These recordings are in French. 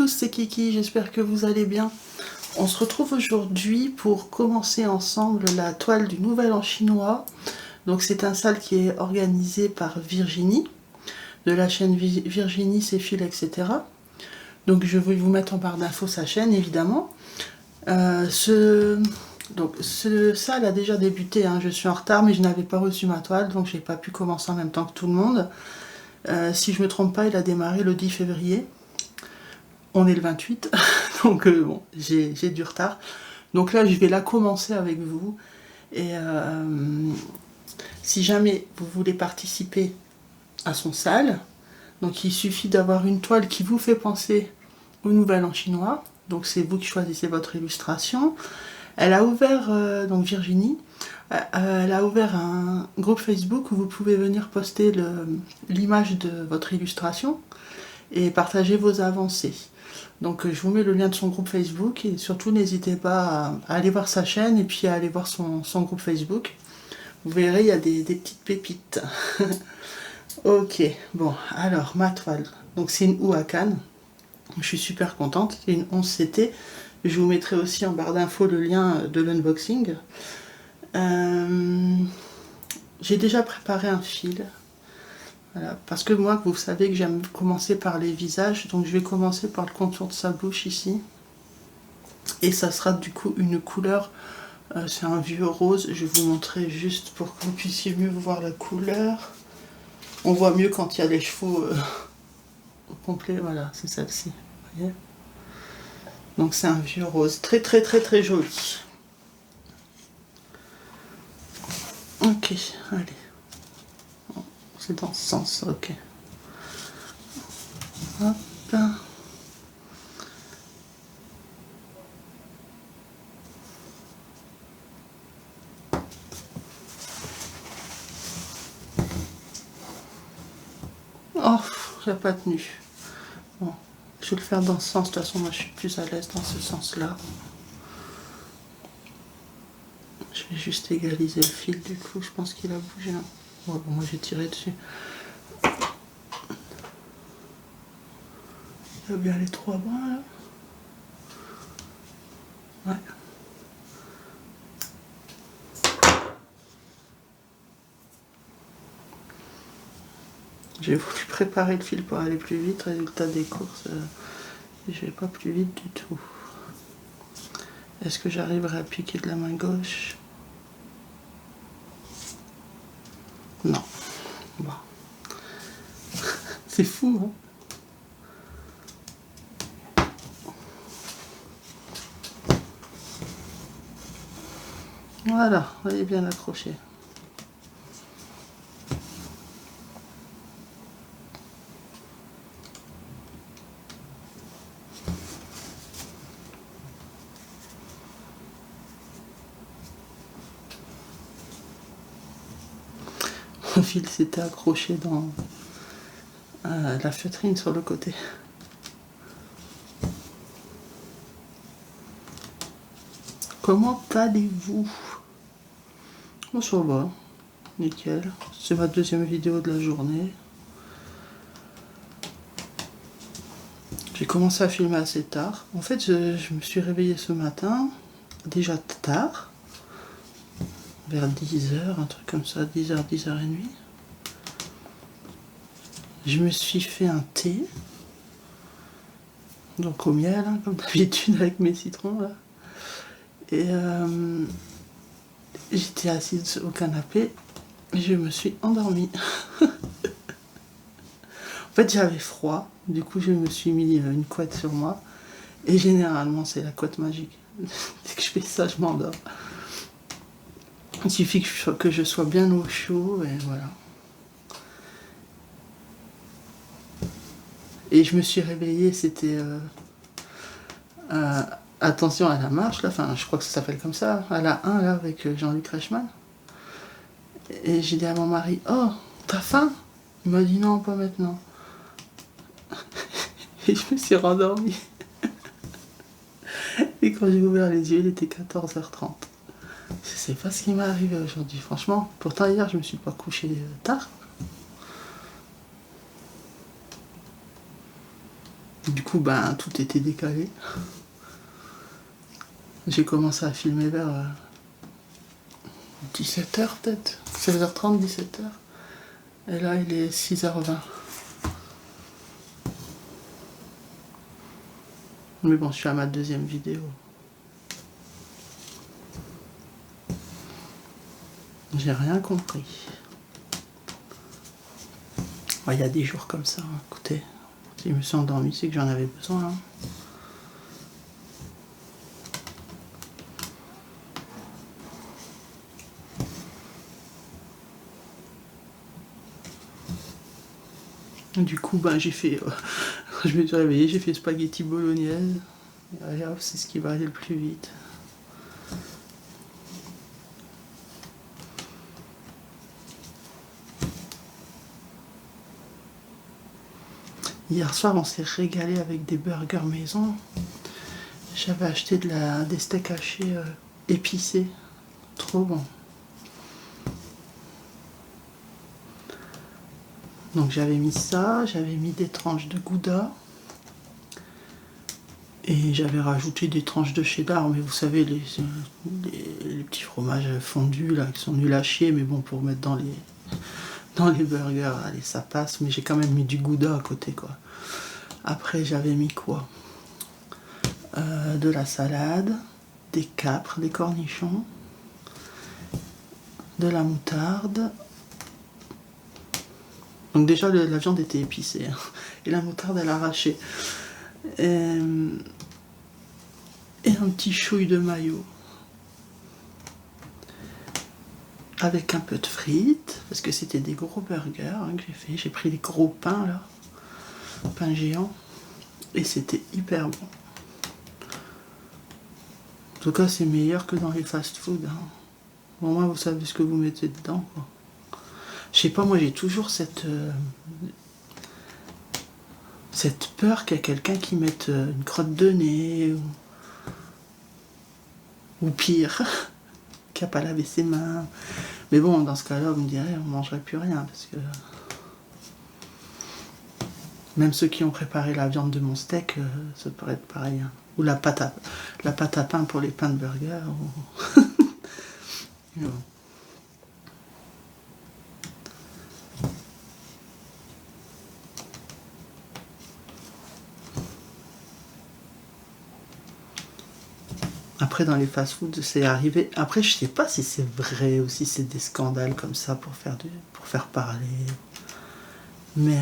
tous, c'est Kiki, j'espère que vous allez bien. On se retrouve aujourd'hui pour commencer ensemble la toile du Nouvel An chinois. Donc c'est un sale qui est organisé par Virginie, de la chaîne Virginie, ses fils, etc. Donc je vais vous mettre en barre d'infos sa chaîne, évidemment. Ce sale a déjà débuté, hein. Je suis en retard, mais je n'avais pas reçu ma toile, donc je n'ai pas pu commencer en même temps que tout le monde. Si je ne me trompe pas, il a démarré le 10 février. On est le 28, donc bon, j'ai du retard. Donc là, je vais la commencer avec vous. Et si jamais vous voulez participer à son sale, donc il suffit d'avoir une toile qui vous fait penser au Nouvel An chinois. Donc c'est vous qui choisissez votre illustration. Elle a ouvert, donc Virginie, elle a ouvert un groupe Facebook où vous pouvez venir poster l'image de votre illustration et partager vos avancées. Donc je vous mets le lien de son groupe Facebook et surtout n'hésitez pas à aller voir sa chaîne et puis à aller voir son groupe Facebook. Vous verrez, il y a des petites pépites. Ok, bon, alors ma toile, donc c'est une Ouakan. Je suis super contente, c'est une 11CT. Je vous mettrai aussi en barre d'infos le lien de l'unboxing. J'ai déjà préparé un fil. Voilà, parce que moi, vous savez que j'aime commencer par les visages, donc je vais commencer par le contour de sa bouche ici. Et ça sera du coup une couleur, c'est un vieux rose, je vais vous montrer juste pour que vous puissiez mieux voir la couleur. On voit mieux quand il y a les chevaux au complet, voilà, c'est celle-ci, vous voyez. Donc c'est un vieux rose, très très très très joli. Ok, allez. C'est dans ce sens, ok. Hop. Oh, j'ai pas tenu. Bon, je vais le faire dans ce sens, de toute façon moi je suis plus à l'aise dans ce sens-là. Je vais juste égaliser le fil du coup, je pense qu'il a bougé. Ouais, bon, moi j'ai tiré dessus. Il y a bien les trois brins là. Ouais. J'ai voulu préparer le fil pour aller plus vite, résultat des courses, je vais pas plus vite du tout. Est-ce que j'arriverai à piquer de la main gauche? Non. Bon. C'est fou, hein? Voilà, vous voyez bien l'accrocher. Mon fil s'était accroché dans la feutrine sur le côté. Comment allez-vous? Bon, ça va, nickel. C'est ma deuxième vidéo de la journée. J'ai commencé à filmer assez tard. En fait, je me suis réveillée ce matin, déjà tard, vers 10h, un truc comme ça, 10h, 10h30. Je me suis fait un thé, donc au miel, hein, comme d'habitude avec mes citrons là. Et j'étais assise au canapé et je me suis endormie. En fait, j'avais froid, du coup je me suis mis une couette sur moi. Et généralement, c'est la couette magique. Dès que je fais ça, je m'endors. Il suffit que je sois bien au chaud et voilà. Et je me suis réveillée, c'était attention à la marche, là, enfin je crois que ça s'appelle comme ça, à la 1 là avec Jean-Luc Reichmann. Et j'ai dit à mon mari, oh, t'as faim? Il m'a dit non, pas maintenant. Et je me suis rendormie. Et quand j'ai ouvert les yeux, il était 14h30. Je sais pas ce qui m'est arrivé aujourd'hui, franchement. Pourtant hier, je me suis pas couché tard. Du Du coup, ben, tout était décalé. J'ai commencé à filmer vers 17h peut-être. 16h30, 17h. Et là, il est 6h20. Mais bon, je suis à ma deuxième vidéo. J'ai rien compris. Il y a des jours comme ça, hein. Écoutez, si je me suis endormi, c'est que j'en avais besoin. Hein. Du coup, ben, j'ai fait... je me suis réveillée, j'ai fait spaghetti bolognaise. Et hop, c'est ce qui va aller le plus vite. Hier soir, on s'est régalé avec des burgers maison. J'avais acheté des steaks hachés épicés. Trop bon. Donc j'avais mis ça, j'avais mis des tranches de gouda. Et j'avais rajouté des tranches de cheddar, mais vous savez, les petits fromages fondus là, qui sont nuls à chier, mais bon, pour mettre dans les burgers, allez, ça passe, mais j'ai quand même mis du gouda à côté, quoi. Après, j'avais mis quoi? De la salade, des capres, des cornichons, de la moutarde. Donc déjà, la viande était épicée, hein, et la moutarde, elle arrachait. Et un petit chouille de mayo. Avec un peu de frites, parce que c'était des gros burgers hein, que j'ai fait. J'ai pris des gros pains, là. Pains géants. Et c'était hyper bon. En tout cas, c'est meilleur que dans les fast-food. Hein. Au moins, vous savez ce que vous mettez dedans, quoi. Je sais pas, moi, j'ai toujours cette peur qu'il y a quelqu'un qui mette une crotte de nez, ou pire, qui n'a pas lavé ses mains. Mais bon, dans ce cas-là, vous me direz, on ne mangerait plus rien, parce que... Même ceux qui ont préparé la viande de mon steak, ça pourrait être pareil. Hein. Ou la pâte à pain pour les pains de burger. Ou... bon. Après, dans les fast-foods, c'est arrivé. Après, je sais pas si c'est vrai ou si c'est des scandales comme ça pour faire parler. Mais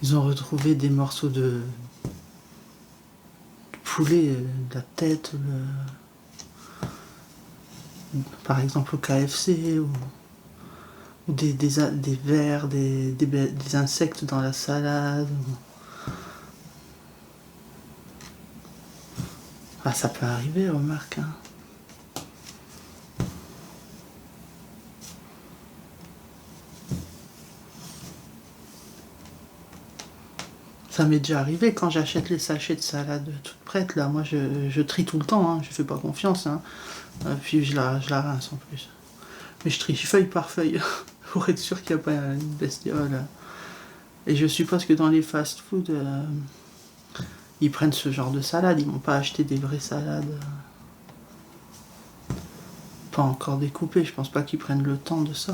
ils ont retrouvé des morceaux de poulet, de la tête, par exemple au KFC, ou des vers, des insectes dans la salade. Ah, ça peut arriver, remarque. Hein. Ça m'est déjà arrivé quand j'achète les sachets de salade toutes prêtes. Là, moi, je trie tout le temps. Hein, je fais pas confiance. Hein. Puis je la rince en plus. Mais je trie feuille par feuille pour être sûr qu'il n'y a pas une bestiole. Et je suppose que dans les fast-foods, ils prennent ce genre de salade. Ils m'ont pas acheté des vraies salades. Pas encore découpées. Je pense pas qu'ils prennent le temps de ça.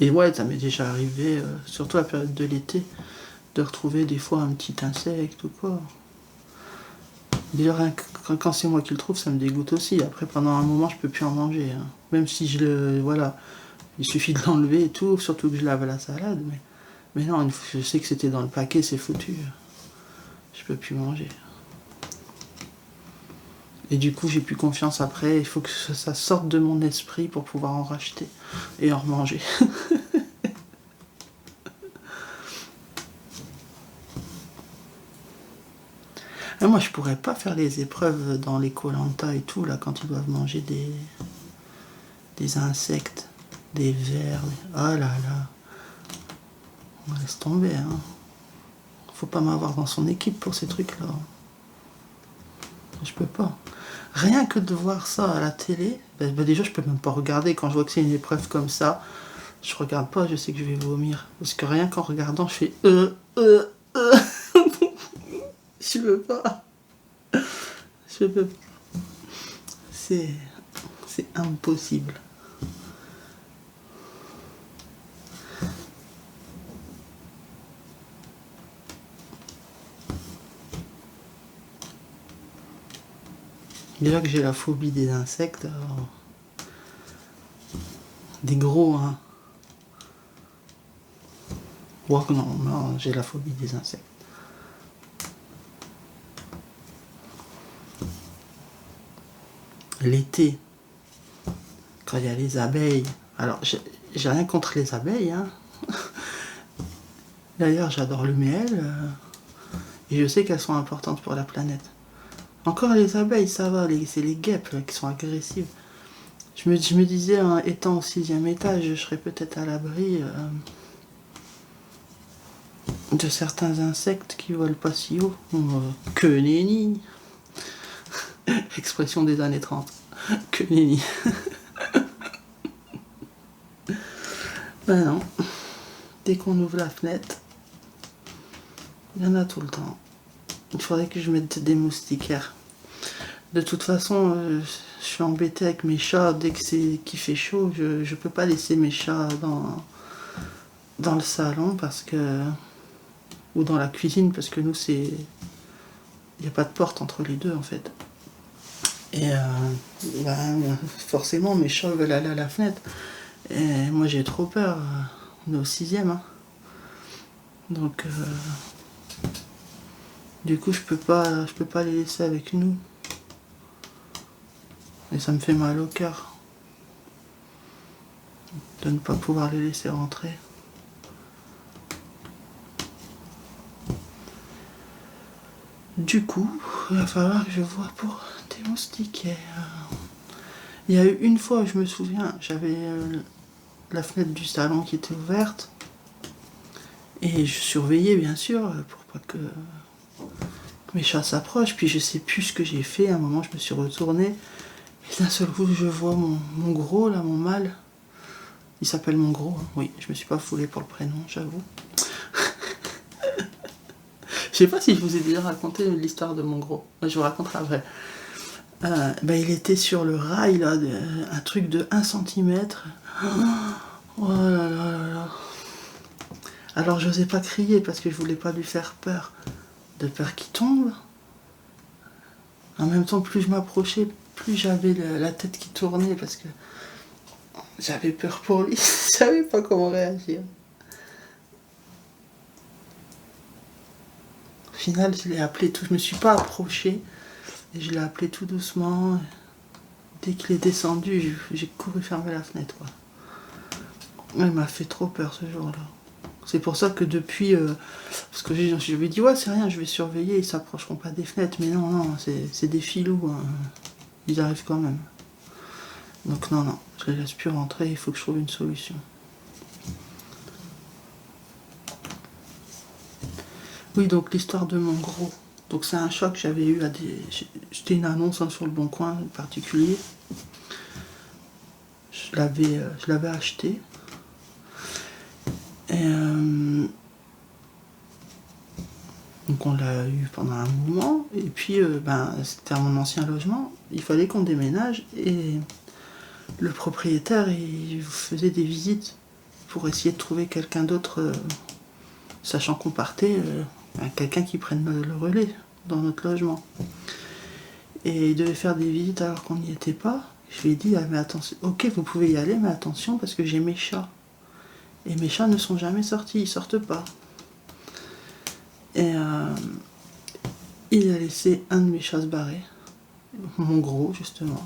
Et ouais, ça m'est déjà arrivé, surtout à la période de l'été, de retrouver des fois un petit insecte ou quoi. D'ailleurs, quand c'est moi qui le trouve, ça me dégoûte aussi. Après, pendant un moment, je peux plus en manger. Hein. Même si voilà, il suffit de l'enlever et tout, surtout que je lave la salade. Mais non, je sais que c'était dans le paquet, c'est foutu. Je peux plus manger. Et du coup, j'ai plus confiance après. Il faut que ça sorte de mon esprit pour pouvoir en racheter et en remanger. Ah, moi, je pourrais pas faire les épreuves dans les Koh-Lanta et tout, là, quand ils doivent manger des insectes, des vers. Ah là là. On laisse tomber, hein. Faut pas m'avoir dans son équipe pour ces trucs-là. Je peux pas. Rien que de voir ça à la télé, déjà je peux même pas regarder. Quand je vois que c'est une épreuve comme ça, je regarde pas, je sais que je vais vomir. Parce que rien qu'en regardant, je fais je veux pas. Je peux pas. C'est impossible. Déjà que j'ai la phobie des insectes, alors, des gros, hein. Ouais, non, non, j'ai la phobie des insectes. L'été, quand il y a les abeilles, alors j'ai rien contre les abeilles, hein. D'ailleurs, j'adore le miel, et je sais qu'elles sont importantes pour la planète. Encore les abeilles, ça va, c'est les guêpes là, qui sont agressives. Je me disais, hein, étant au 6e étage, je serais peut-être à l'abri de certains insectes qui volent pas si haut. Que nenni. Expression des années 30. Que nenni. Ben non. Dès qu'on ouvre la fenêtre, il y en a tout le temps. Il faudrait que je mette des moustiquaires. De toute façon, je suis embêtée avec mes chats. Dès qu'il fait chaud, je peux pas laisser mes chats dans le salon parce que... ou dans la cuisine parce que nous, c'est... il n'y a pas de porte entre les deux en fait. Et forcément, mes chats veulent aller à la fenêtre. Et moi, j'ai trop peur. On est au 6e. Hein. Donc, du coup, je peux pas les laisser avec nous. Et ça me fait mal au cœur de ne pas pouvoir les laisser rentrer. Du coup, il va falloir que je voie pour des moustiquaires. Il y a eu une fois, je me souviens, j'avais la fenêtre du salon qui était ouverte. Et je surveillais bien sûr pour pas que mes chats s'approchent. Puis je sais plus ce que j'ai fait. À un moment, je me suis retournée. Et d'un seul coup, je vois mon gros, là, mon mâle. Il s'appelle mon gros. Hein. Oui, je me suis pas foulée pour le prénom, j'avoue. Je sais pas si je vous ai déjà raconté l'histoire de mon gros. Je vous raconterai après. Il était sur le rail, là, un truc de 1 centimètre. Oh là là là là. Alors, j'osais pas crier parce que je voulais pas lui faire peur. De peur qu'il tombe. En même temps, plus je m'approchais, plus j'avais la tête qui tournait parce que j'avais peur pour lui. Je savais pas comment réagir. Au final, je l'ai appelé tout. Je me suis pas approchée et je l'ai appelé tout doucement. Dès qu'il est descendu, j'ai couru fermer la fenêtre. Quoi. Il m'a fait trop peur ce jour-là. C'est pour ça que depuis, parce que je lui ai dit ouais c'est rien, je vais surveiller, ils s'approcheront pas des fenêtres, mais non, c'est des filous, hein. Ils arrivent quand même. Donc non, je les laisse plus rentrer, il faut que je trouve une solution. Oui, donc l'histoire de mon gros. Donc c'est un chat que j'avais eu c'était une annonce hein, sur le Bon Coin en particulier. Je l'avais acheté. Et donc on l'a eu pendant un moment. Et puis c'était à mon ancien logement. Il fallait qu'on déménage. Et le propriétaire, il faisait des visites pour essayer de trouver quelqu'un d'autre, sachant qu'on partait, quelqu'un qui prenne le relais dans notre logement. Et il devait faire des visites alors qu'on n'y était pas. Je lui ai dit, ah, mais attention, ok, vous pouvez y aller, mais attention, parce que j'ai mes chats. Et mes chats ne sont jamais sortis, ils sortent pas. Et il a laissé un de mes chats se barrer. Mon gros, justement.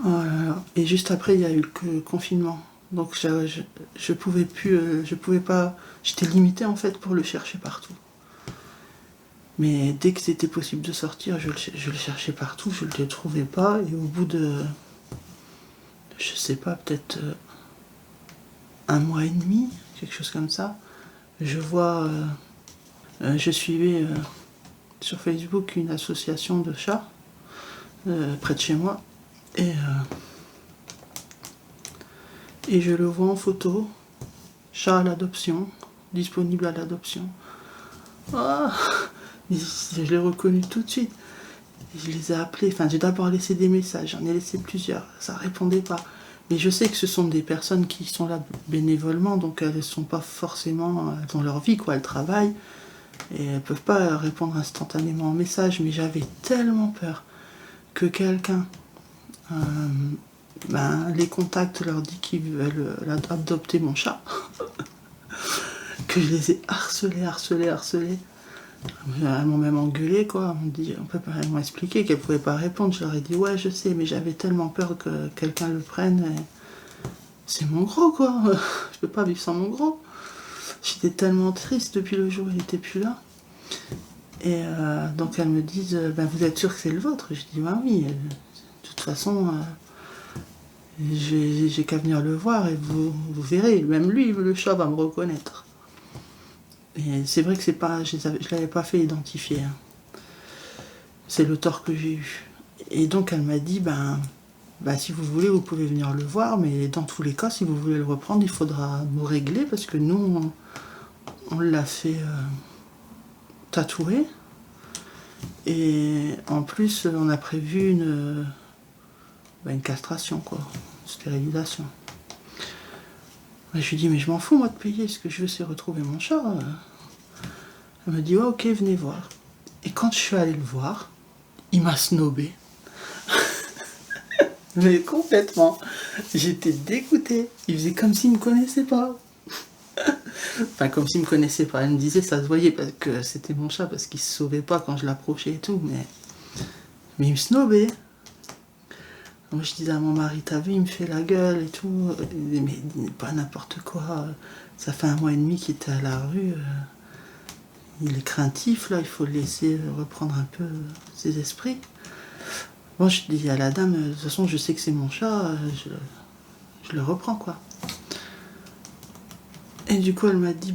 Oh là là. Et juste après, il y a eu le confinement. Donc je pouvais plus, je pouvais pas. J'étais limitée en fait pour le chercher partout. Mais dès que c'était possible de sortir, je le cherchais partout, je ne le trouvais pas. Et au bout de, je sais pas, peut-être 1 mois et demi, quelque chose comme ça, je vois, je suivais sur Facebook une association de chats. près de chez moi. Et je le vois en photo, chat à l'adoption, disponible à l'adoption. Ah, je l'ai reconnu tout de suite. Je les ai appelés, enfin j'ai d'abord laissé des messages, j'en ai laissé plusieurs, ça répondait pas. Mais je sais que ce sont des personnes qui sont là bénévolement, donc elles sont pas forcément, elles ont leur vie quoi, elles travaillent, et elles peuvent pas répondre instantanément aux messages, mais j'avais tellement peur que quelqu'un les contacte, leur dit qu'ils veulent adopter mon chat, que je les ai harcelés. Elles m'ont même engueulé quoi, elles m'ont expliqué qu'elles pouvaient pas répondre, je leur ai dit ouais je sais mais j'avais tellement peur que quelqu'un le prenne, et c'est mon gros quoi, je peux pas vivre sans mon gros. J'étais tellement triste depuis le jour où il était plus là. Et donc elles me disent vous êtes sûr que c'est le vôtre? Je dis bah oui, de toute façon j'ai qu'à venir le voir et vous verrez, même lui le chat va me reconnaître. Et c'est vrai que c'est pas, je l'avais pas fait identifier. Hein. C'est le tort que j'ai eu. Et donc elle m'a dit, si vous voulez, vous pouvez venir le voir, mais dans tous les cas, si vous voulez le reprendre, il faudra nous régler, parce que nous, on l'a fait tatouer. Et en plus, on a prévu une castration, quoi, une stérilisation. Et je lui dis, mais je m'en fous, moi, de payer, ce que je veux, c'est retrouver mon chat. Elle m'a dit, ouais, ok, venez voir. Et quand je suis allée le voir, il m'a snobé. Mais complètement. J'étais dégoûtée. Il faisait comme s'il me connaissait pas. Enfin, comme s'il me connaissait pas. Elle me disait, ça se voyait parce que c'était mon chat, parce qu'il se sauvait pas quand je l'approchais et tout. Mais il me snobait. Moi, je disais à mon mari, t'as vu, il me fait la gueule et tout. Mais pas n'importe quoi. Ça fait 1 mois et demi qu'il était à la rue. Il est craintif, là, il faut le laisser reprendre un peu ses esprits. Bon, je dis à la dame, de toute façon, je sais que c'est mon chat, je le reprends, quoi. Et du coup, elle m'a dit,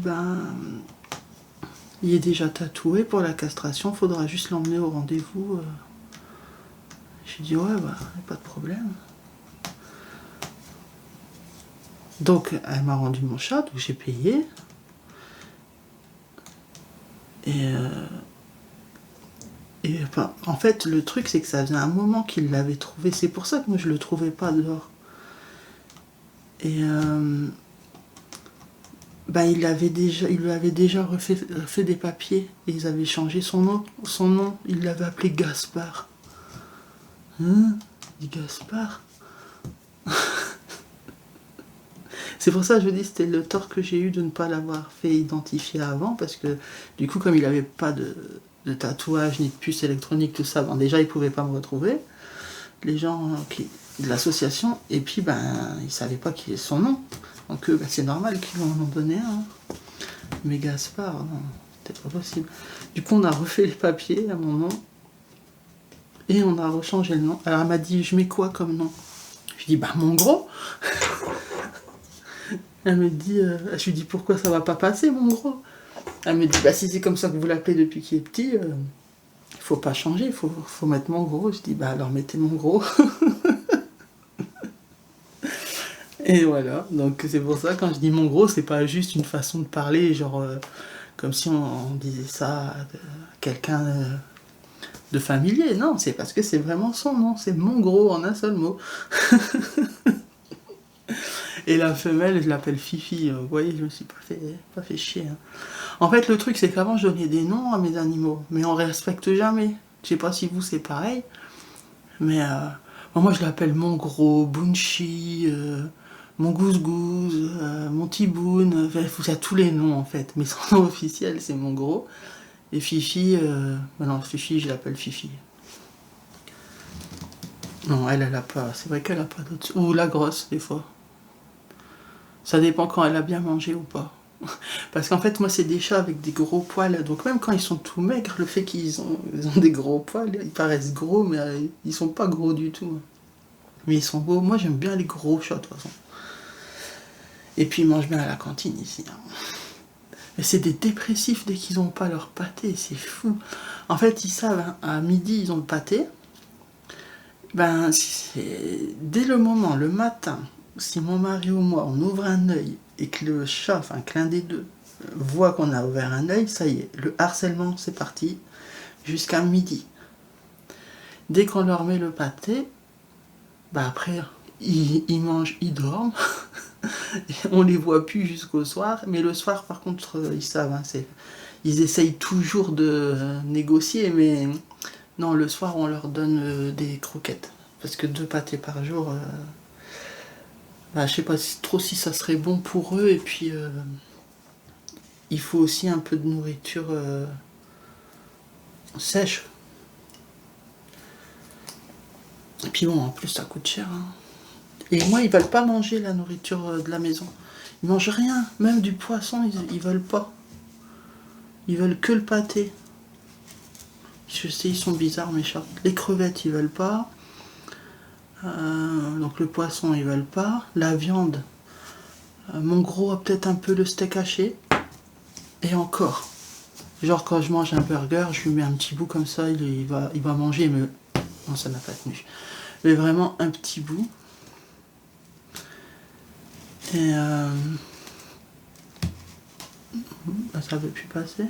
il est déjà tatoué pour la castration, faudra juste l'emmener au rendez-vous. J'ai dit, ouais, pas de problème. Donc, elle m'a rendu mon chat, donc j'ai payé. En fait, le truc, c'est que ça faisait un moment qu'il l'avait trouvé. C'est pour ça que moi, je le trouvais pas dehors. Et il lui avait déjà refait des papiers. Et ils avaient changé son nom. Il l'avait appelé Gaspard. Hein? Il dit Gaspard. C'est pour ça que je dis c'était le tort que j'ai eu de ne pas l'avoir fait identifier avant, parce que du coup, comme il n'avait pas de tatouage ni de puce électronique, tout ça, déjà ils ne pouvaient pas me retrouver, les gens de l'association, et puis ils ne savaient pas qui est son nom. Donc c'est normal qu'ils en ont donné un. Mais Gaspard, non, c'était pas possible. Du coup, on a refait les papiers à mon nom, et on a rechangé le nom. Alors elle m'a dit, je mets quoi comme nom? Je dis, mon gros. Elle me dit, je lui dis, pourquoi ça va pas passer, mon gros? Elle me dit, si c'est comme ça que vous l'appelez depuis qu'il est petit, il faut pas changer, il faut mettre mon gros. Je dis, alors mettez mon gros. Et voilà, donc c'est pour ça, quand je dis mon gros, c'est pas juste une façon de parler, genre, comme si on disait ça à quelqu'un de familier. Non, c'est parce que c'est vraiment son nom, c'est mon gros en un seul mot. Et la femelle, je l'appelle Fifi. Vous voyez, je me suis pas fait chier. Hein. En fait, le truc, c'est qu'avant, je donnais des noms à mes animaux, mais on respecte jamais. Je sais pas si vous, c'est pareil. Mais moi, je l'appelle mon gros, Bunchi, mon gouse-gouse, mon tiboun. Il y a tous les noms, en fait. Mais son nom officiel, c'est mon gros. Et Fifi, non, Fifi, je l'appelle Fifi. Non, elle a pas. C'est vrai qu'elle a pas d'autre. Ou la grosse, des fois. Ça dépend quand elle a bien mangé ou pas. Parce qu'en fait, moi, c'est des chats avec des gros poils. Donc même quand ils sont tout maigres, le fait qu'ils ont des gros poils, ils paraissent gros, mais ils sont pas gros du tout. Mais ils sont beaux. Moi, j'aime bien les gros chats, de toute façon. Et puis, ils mangent bien à la cantine, ici. Mais c'est des dépressifs dès qu'ils n'ont pas leur pâté. C'est fou. En fait, ils savent, à midi, ils ont le pâté. Ben, dès le moment, le matin, si mon mari ou moi, on ouvre un œil et que le chat, enfin que l'un des deux, voit qu'on a ouvert un œil, ça y est, le harcèlement, c'est parti, jusqu'à midi. Dès qu'on leur met le pâté, bah après, ils mangent, ils dorment. On les voit plus jusqu'au soir. Mais le soir, par contre, ils savent. Hein, ils essayent toujours de négocier, mais non, le soir, on leur donne des croquettes. Parce que 2 pâtés par jour, bah, je sais pas trop si ça serait bon pour eux. Et puis, il faut aussi un peu de nourriture sèche. Et puis bon, en plus, ça coûte cher. Hein. Et moi, ils veulent pas manger la nourriture de la maison. Ils mangent rien, même du poisson, ils veulent pas. Ils veulent que le pâté. Je sais, ils sont bizarres, mes chats. Les crevettes, ils veulent pas. Donc le poisson, ils veulent pas. La viande, mon gros a peut-être un peu le steak haché. Et encore. Genre quand je mange un burger, je lui mets un petit bout comme ça, il va manger, mais non, ça n'a pas tenu. Mais vraiment un petit bout. Et ça veut plus passer.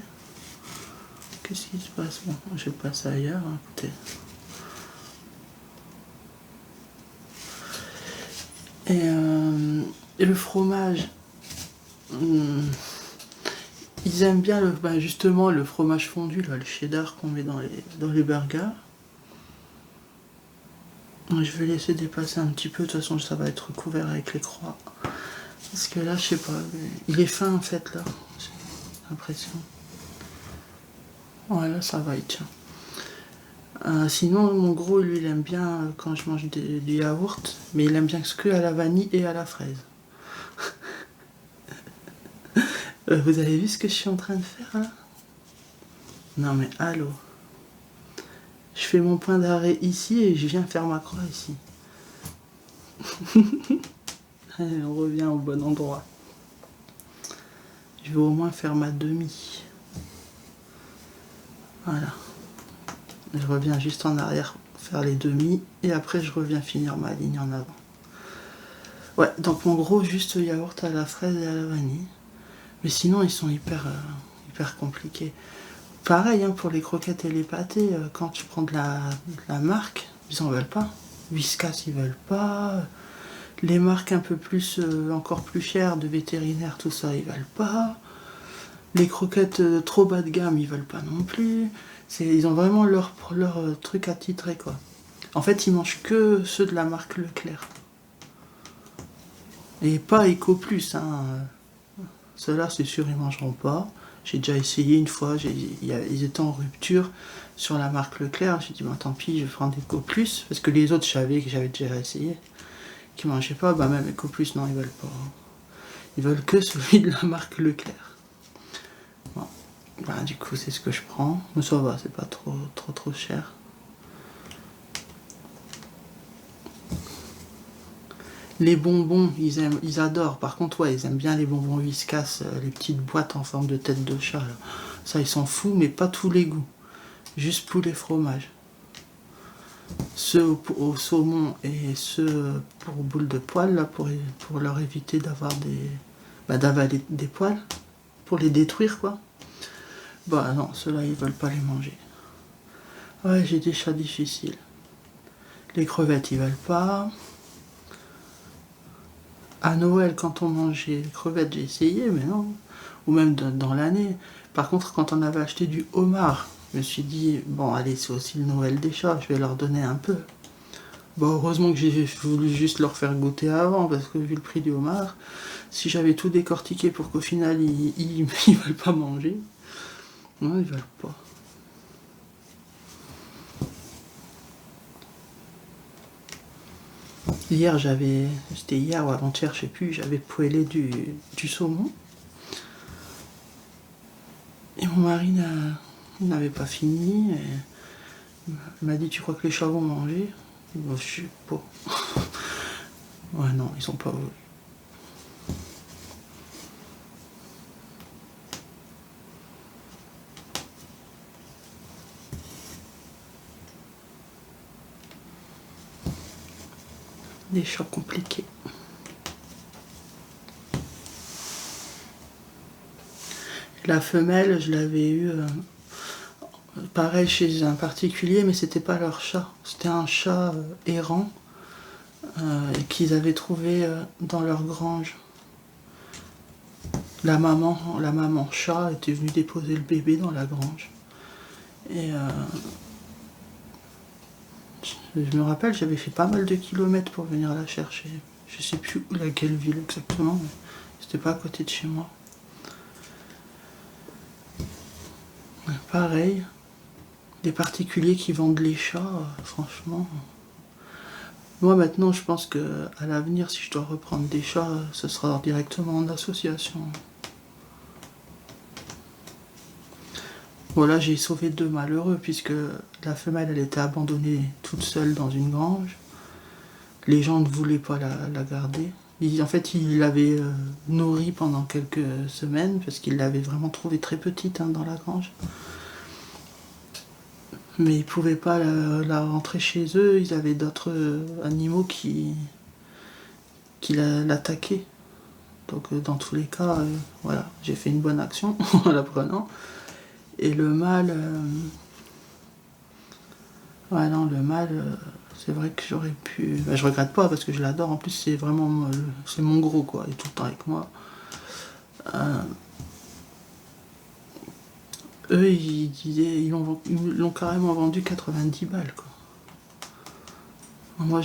Qu'est-ce qui se passe? Bon, je vais passer ailleurs, hein, écoutez. Et le fromage, ils aiment bien justement le fromage fondu, là, le cheddar qu'on met dans les burgers. Je vais laisser dépasser un petit peu, de toute façon ça va être couvert avec les croix. Parce que là, je sais pas, il est fin en fait là, j'ai l'impression. Ouais, là ça va, il tient. Sinon, mon gros, lui, il aime bien quand je mange du yaourt, mais il aime bien que à la vanille et à la fraise. Vous avez vu ce que je suis en train de faire là? Non mais allô. Je fais mon point d'arrêt ici et je viens faire ma croix ici. Allez, on revient au bon endroit. Je vais au moins faire ma demi. Voilà. Je reviens juste en arrière faire les demi et après je reviens finir ma ligne en avant. Ouais, donc mon gros juste yaourt à la fraise et à la vanille. Mais sinon ils sont hyper compliqués. Pareil hein, pour les croquettes et les pâtés, quand tu prends de la marque, ils en veulent pas. Whiskas ils veulent pas. Les marques un peu plus, encore plus chères de vétérinaires, tout ça, ils veulent pas. Les croquettes trop bas de gamme, ils veulent pas non plus. Ils ont vraiment leur truc attitré quoi. En fait, ils mangent que ceux de la marque Leclerc. Et pas Eco Plus, hein. Ceux-là, c'est sûr, ils mangeront pas. J'ai déjà essayé une fois, ils étaient en rupture sur la marque Leclerc. J'ai dit, bah, tant pis, je vais prendre Eco Plus. Parce que les autres, je savais que j'avais déjà essayé. Qui mangeaient pas, bah même Eco Plus, non, ils veulent pas. Ils veulent que celui de la marque Leclerc. Bon. Bah, du coup, c'est ce que je prends. Mais ça va, c'est pas trop cher. Les bonbons, ils adorent. Par contre, ouais, ils aiment bien les bonbons Whiskas, les petites boîtes en forme de tête de chat. Là. Ça, ils s'en foutent, mais pas tous les goûts. Juste poulet fromage. Ceux au saumon et ceux pour boules de poils, là, pour leur éviter d'avoir d'avaler des poils. Pour les détruire, quoi. Bah non, ceux-là, ils veulent pas les manger. Ouais, j'ai des chats difficiles. Les crevettes, ils veulent pas. À Noël, quand on mangeait les crevettes, j'ai essayé, mais non. Ou même dans l'année. Par contre, quand on avait acheté du homard, je me suis dit, bon, allez, c'est aussi le Noël des chats, je vais leur donner un peu. Bon, heureusement que j'ai voulu juste leur faire goûter avant, parce que vu le prix du homard, si j'avais tout décortiqué pour qu'au final, ils veulent pas manger, non, ils veulent pas. C'était hier ou avant-hier, je sais plus, j'avais poêlé du saumon. Et mon mari n'avait pas fini. Et il m'a dit, tu crois que les chats vont manger? Je sais pas. Ouais, non, ils sont pas voulu. Des chats compliqués. La femelle, je l'avais eue pareil chez un particulier, mais c'était pas leur chat. C'était un chat errant qu'ils avaient trouvé dans leur grange. La maman chat était venue déposer le bébé dans la grange. Et je me rappelle, j'avais fait pas mal de kilomètres pour venir la chercher. Je sais plus laquelle ville exactement, mais c'était pas à côté de chez moi. Ouais, pareil, des particuliers qui vendent les chats, franchement. Moi maintenant, je pense que à l'avenir, si je dois reprendre des chats, ce sera directement en association. Voilà, j'ai sauvé 2 malheureux puisque la femelle, elle était abandonnée toute seule dans une grange. Les gens ne voulaient pas la garder. En fait, ils l'avaient nourrie pendant quelques semaines parce qu'ils l'avaient vraiment trouvée très petite dans la grange. Mais ils ne pouvaient pas la rentrer chez eux. Ils avaient d'autres animaux qui l'attaquaient. Donc dans tous les cas, voilà, j'ai fait une bonne action en la prenant. Et le mâle, ouais non, le mâle, c'est vrai que j'aurais pu. Ben, je regrette pas parce que je l'adore. En plus, c'est vraiment, c'est mon gros quoi. Il est tout le temps avec moi. Eux, ils disaient, ils l'ont carrément vendu 90 balles quoi. Moi,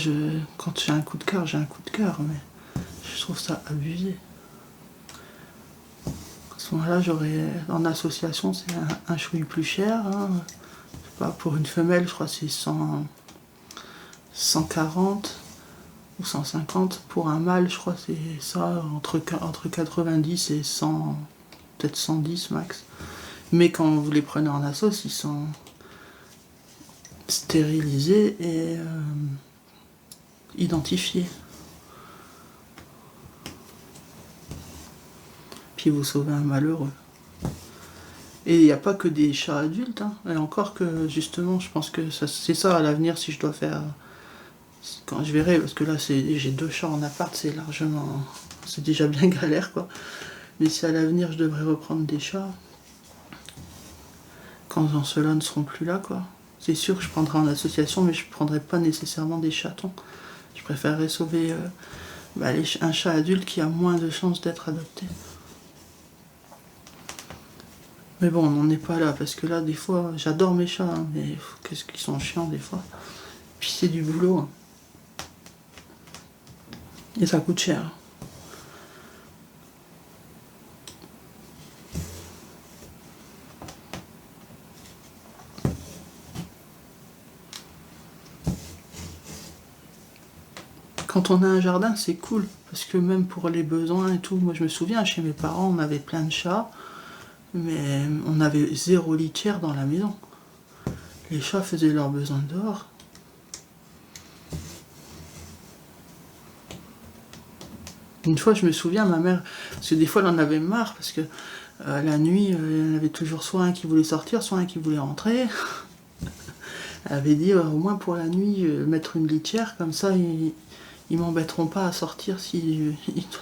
quand j'ai un coup de cœur, j'ai un coup de cœur, mais je trouve ça abusé. À ce moment-là, en association, c'est un chouï plus cher. Hein. Je sais pas, pour une femelle, je crois que c'est 140 ou 150. Pour un mâle, je crois que c'est ça, entre 90 et 100, peut-être 110 max. Mais quand vous les prenez en assos, ils sont stérilisés et identifiés. Puis vous sauvez un malheureux. Et il n'y a pas que des chats adultes, hein. Et encore que justement, je pense que c'est ça à l'avenir si je dois faire. Quand je verrai, parce que là j'ai 2 chats en appart, c'est largement. C'est déjà bien galère quoi. Mais si à l'avenir je devrais reprendre des chats, quand ceux-là ne seront plus là quoi. C'est sûr que je prendrai en association, mais je ne prendrai pas nécessairement des chatons. Je préférerais sauver un chat adulte qui a moins de chances d'être adopté. Mais bon, on n'en est pas là, parce que là, des fois, j'adore mes chats, hein, mais qu'est-ce qu'ils sont chiants des fois. Puis c'est du boulot. Hein. Et ça coûte cher. Quand on a un jardin, c'est cool, parce que même pour les besoins et tout, moi je me souviens, chez mes parents, on avait plein de chats, mais on avait 0 litière dans la maison. Les chats faisaient leurs besoins dehors. Une fois, je me souviens, ma mère, parce que des fois, elle en avait marre, parce que la nuit, il y en avait toujours soit un qui voulait sortir, soit un qui voulait rentrer. Elle avait dit, au moins pour la nuit, mettre une litière, comme ça, ils m'embêteront pas à sortir s'ils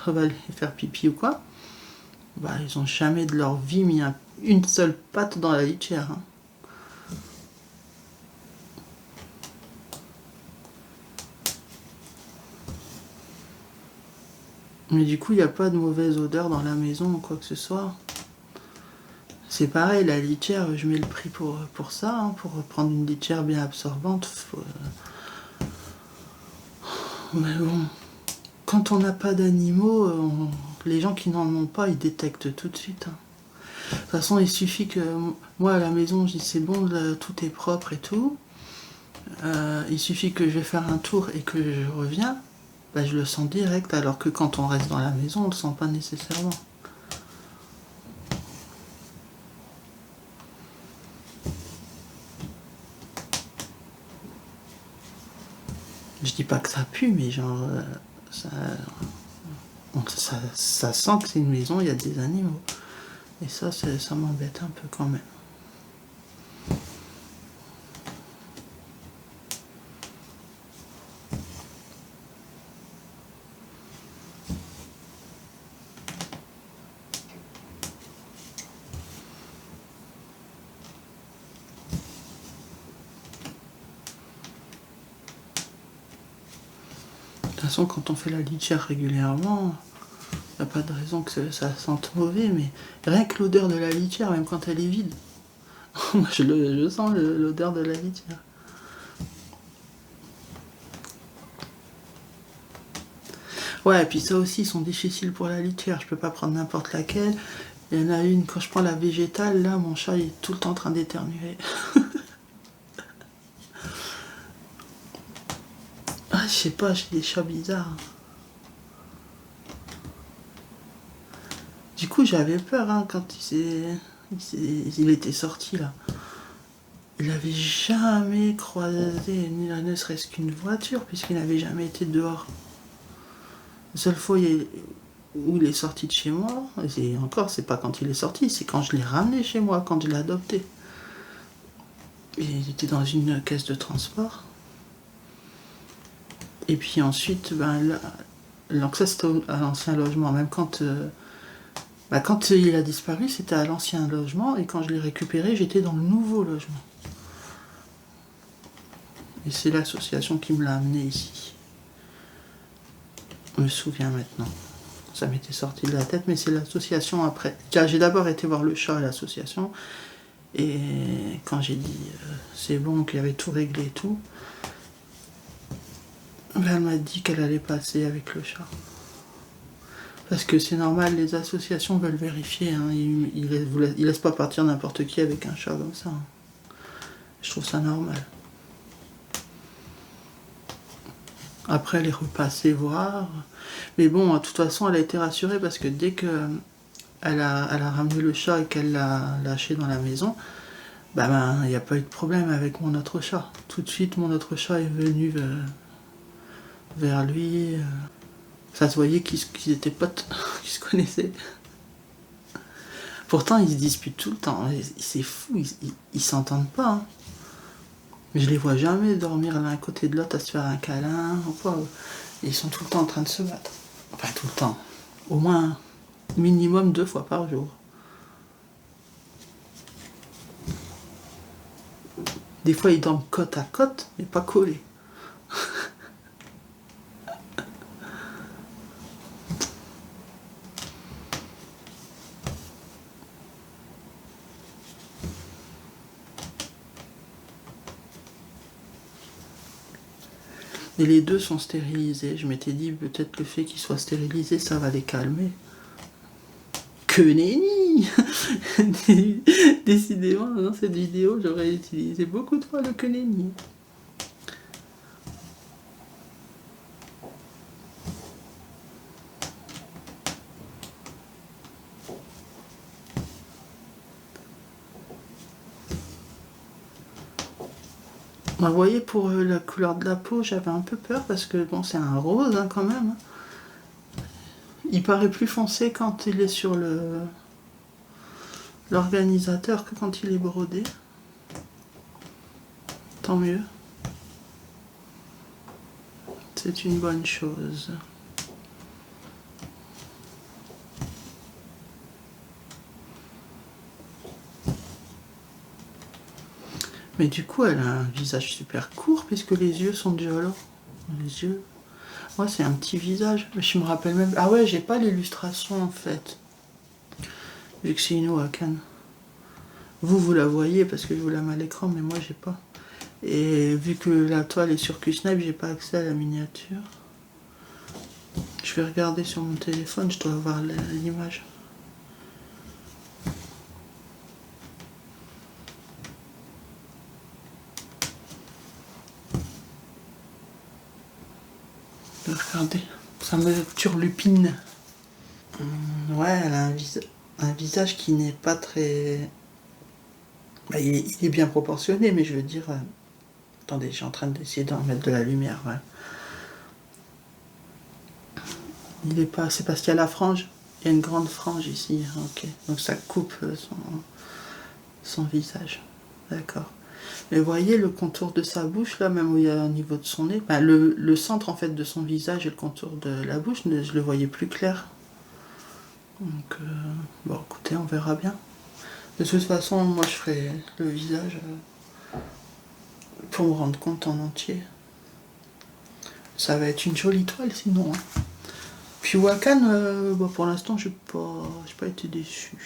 doivent aller faire pipi ou quoi. Bah, ils ont jamais de leur vie mis une seule patte dans la litière. Hein. Mais du coup, il n'y a pas de mauvaise odeur dans la maison ou quoi que ce soit. C'est pareil, la litière, je mets le prix pour ça, hein, pour prendre une litière bien absorbante. Mais bon, quand on n'a pas d'animaux, les gens qui n'en ont pas, ils détectent tout de suite. Hein. De toute façon, il suffit que moi à la maison, je dis c'est bon, là, tout est propre et tout. Il suffit que je vais faire un tour et que je reviens, bah, je le sens direct, alors que quand on reste dans la maison, on le sent pas nécessairement. Je dis pas que ça pue, mais genre ça sent que c'est une maison, il y a des animaux. Et ça m'embête un peu quand même. façon, quand on fait la litière régulièrement, il n'y a pas de raison que ça sente mauvais, mais rien que l'odeur de la litière, même quand elle est vide, moi je sens l'odeur de la litière. Ouais, et puis ça aussi, ils sont difficiles pour la litière, je peux pas prendre n'importe laquelle. Il y en a une, quand je prends la végétale, là, mon chat il est tout le temps en train d'éternuer. Ah, je sais pas, j'ai des chats bizarres. Du coup, j'avais peur hein, quand il était sorti là. Il n'avait jamais croisé ne serait-ce qu'une voiture, puisqu'il n'avait jamais été dehors. La seule fois où il est sorti de chez moi, et encore, c'est pas quand il est sorti, c'est quand je l'ai ramené chez moi, quand je l'ai adopté. Et il était dans une caisse de transport. Et puis ensuite, donc ça c'était à l'ancien logement. Même quand il a disparu, c'était à l'ancien logement. Et quand je l'ai récupéré, j'étais dans le nouveau logement. Et c'est l'association qui me l'a amené ici. Je me souviens maintenant. Ça m'était sorti de la tête, mais c'est l'association après. J'ai d'abord été voir le chat à l'association. Et quand j'ai dit c'est bon, qu'il y avait tout réglé et tout, elle m'a dit qu'elle allait passer avec le chat. Parce que c'est normal, les associations veulent vérifier. Hein, ils laissent pas partir n'importe qui avec un chat comme ça. Hein. Je trouve ça normal. Après, elle est repassée voir. Mais bon, de toute façon, elle a été rassurée parce que dès que elle a ramené le chat et qu'elle l'a lâché dans la maison, il n'y a pas eu de problème avec mon autre chat. Tout de suite, mon autre chat est venu vers lui. Ça se voyait qu'ils étaient potes, qu'ils se connaissaient. Pourtant, ils se disputent tout le temps. C'est fou, ils s'entendent pas. Hein. Mais je les vois jamais dormir l'un à côté de l'autre à se faire un câlin. Ils sont tout le temps en train de se battre. Enfin, tout le temps. Au moins, minimum 2 fois par jour. Des fois, ils dorment côte à côte, mais pas collés. Et les deux sont stérilisés. Je m'étais dit, peut-être le fait qu'ils soient stérilisés, ça va les calmer. Que nenni. Décidément, dans cette vidéo, j'aurais utilisé beaucoup de fois le que nenni. Vous voyez, pour la couleur de la peau, j'avais un peu peur parce que bon, c'est un rose hein, quand même. Il paraît plus foncé quand il est sur l'organisateur que quand il est brodé. Tant mieux. C'est une bonne chose. Mais du coup, elle a un visage super court puisque les yeux sont déjà là. Les yeux. Moi, c'est un petit visage. Mais je me rappelle même. Ah ouais, j'ai pas l'illustration en fait. Vu que c'est une Wakan. Vous la voyez parce que je vous la mets à l'écran, mais moi, j'ai pas. Et vu que la toile est sur QSnipe, j'ai pas accès à la miniature. Je vais regarder sur mon téléphone, je dois avoir l'image. Regardez, ça me turlupine. Ouais, elle a un visage qui n'est pas très... il est bien proportionné, mais je veux dire... Attendez, je suis en train d'essayer d'en mettre de la lumière. Ouais. Il est pas... C'est parce qu'il y a la frange. Il y a une grande frange ici. Ok. Donc ça coupe son visage. D'accord. Mais vous voyez le contour de sa bouche, là, même où il y a au niveau de son nez. Le centre, en fait, de son visage et le contour de la bouche, je le voyais plus clair. Donc, bon, écoutez, on verra bien. De toute façon, moi, je ferai le visage pour me rendre compte en entier. Ça va être une jolie toile sinon. Hein. Puis Wakan, pour l'instant, j'ai pas été déçue.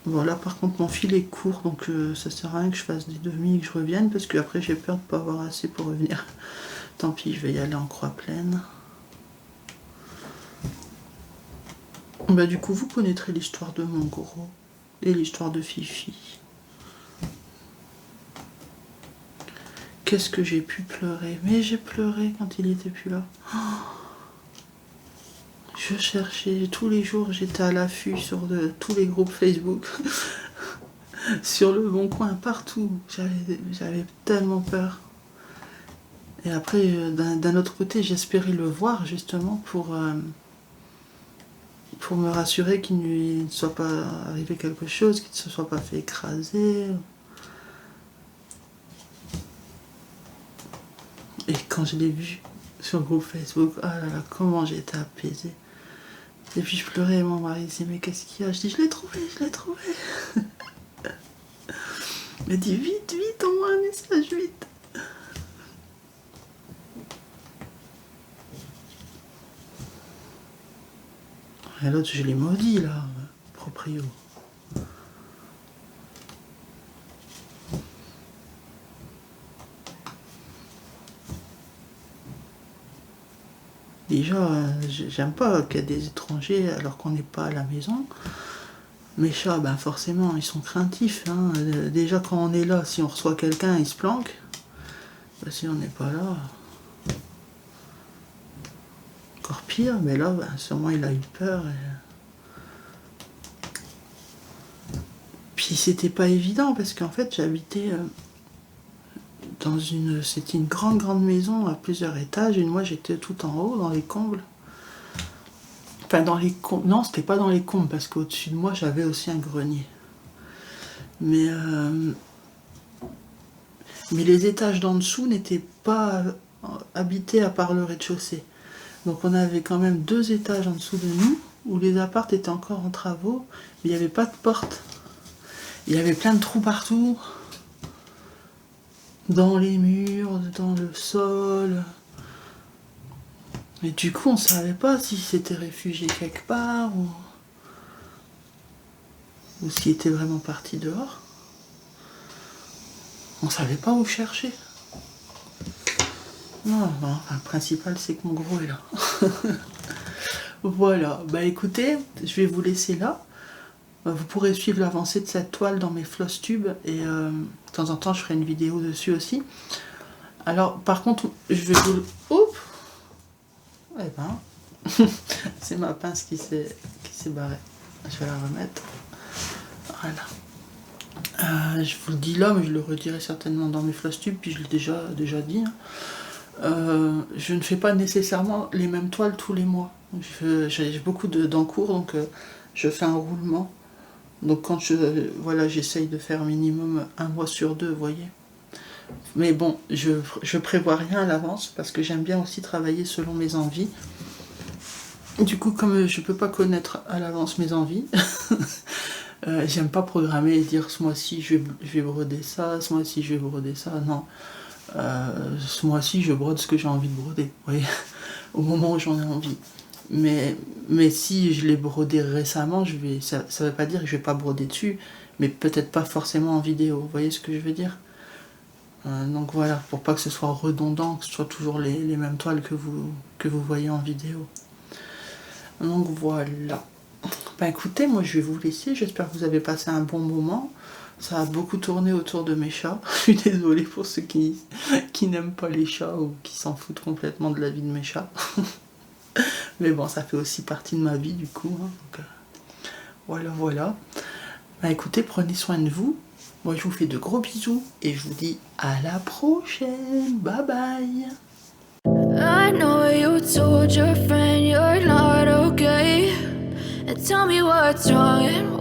Voilà, par contre, mon fil est court, donc ça sert à rien que je fasse des demi et que je revienne, parce que après j'ai peur de pas avoir assez pour revenir. Tant pis, je vais y aller en croix pleine. Bah du coup, vous connaîtrez l'histoire de mon gros et l'histoire de Fifi. Qu'est-ce que j'ai pu pleurer? Mais j'ai pleuré quand il était plus là. Oh, je cherchais tous les jours, j'étais à l'affût sur tous les groupes Facebook, sur le Bon Coin, partout. J'avais tellement peur. Et après, d'un autre côté, j'espérais le voir justement pour me rassurer qu'il ne soit pas arrivé quelque chose, qu'il ne se soit pas fait écraser. Et quand je l'ai vu sur le groupe Facebook, oh là là, comment j'ai été apaisée. Et puis je pleurais et mon mari disait mais qu'est-ce qu'il y a? Je dis je l'ai trouvé. Il m'a dit vite, envoie un message, vite. Et l'autre je l'ai maudit là, proprio. Déjà, j'aime pas qu'il y ait des étrangers alors qu'on n'est pas à la maison. Mes chats, ben forcément, ils sont craintifs. Hein. Déjà, quand on est là, si on reçoit quelqu'un, ils se planquent. Ben, si on n'est pas là, encore pire. Mais là, ben, sûrement, il a eu peur. Puis, c'était pas évident parce qu'en fait, j'habitais c'était une grande maison à plusieurs étages. Et moi, j'étais tout en haut, dans les combles. Enfin, dans les combles. Non, c'était pas dans les combles, parce qu'au-dessus de moi, j'avais aussi un grenier. Mais les étages d'en dessous n'étaient pas habités à part le rez-de-chaussée. Donc on avait quand même 2 étages en dessous de nous, où les apparts étaient encore en travaux, mais il n'y avait pas de porte. Il y avait plein de trous partout, dans les murs, dans le sol. Et du coup, on savait pas si c'était réfugié quelque part ou s'il était vraiment parti dehors. On savait pas où chercher. Non, le principal c'est que mon gros est là. Voilà, bah écoutez, je vais vous laisser là. Vous pourrez suivre l'avancée de cette toile dans mes floss tubes et de temps en temps je ferai une vidéo dessus aussi. Alors par contre, je vais vous... Oups. Eh ben, c'est ma pince qui s'est barrée. Je vais la remettre. Voilà. Je vous le dis là, mais je le redirai certainement dans mes floss tubes, puis je l'ai déjà dit. Hein. Je ne fais pas nécessairement les mêmes toiles tous les mois. J'ai beaucoup d'encours, donc je fais un roulement. Donc quand j'essaye de faire minimum 1 mois sur 2, vous voyez. Mais bon, je prévois rien à l'avance parce que j'aime bien aussi travailler selon mes envies. Du coup, comme je peux pas connaître à l'avance mes envies, j'aime pas programmer et dire ce mois-ci je vais broder ça, ce mois-ci je vais broder ça. Non, ce mois-ci je brode ce que j'ai envie de broder, vous voyez, au moment où j'en ai envie. Mais si je l'ai brodé récemment, ça veut pas dire que je vais pas broder dessus, mais peut-être pas forcément en vidéo, vous voyez ce que je veux dire. Donc voilà, pour pas que ce soit redondant, que ce soit toujours les mêmes toiles que vous voyez en vidéo. Donc voilà. Ben écoutez, moi je vais vous laisser, j'espère que vous avez passé un bon moment. Ça a beaucoup tourné autour de mes chats. Je suis désolée pour ceux qui n'aiment pas les chats ou qui s'en foutent complètement de la vie de mes chats. Mais bon, ça fait aussi partie de ma vie du coup. Hein, donc, voilà. Ben écoutez, prenez soin de vous. Moi je vous fais de gros bisous et je vous dis à la prochaine. Bye bye. I know you told your friend you're not okay, and tell me what's wrong and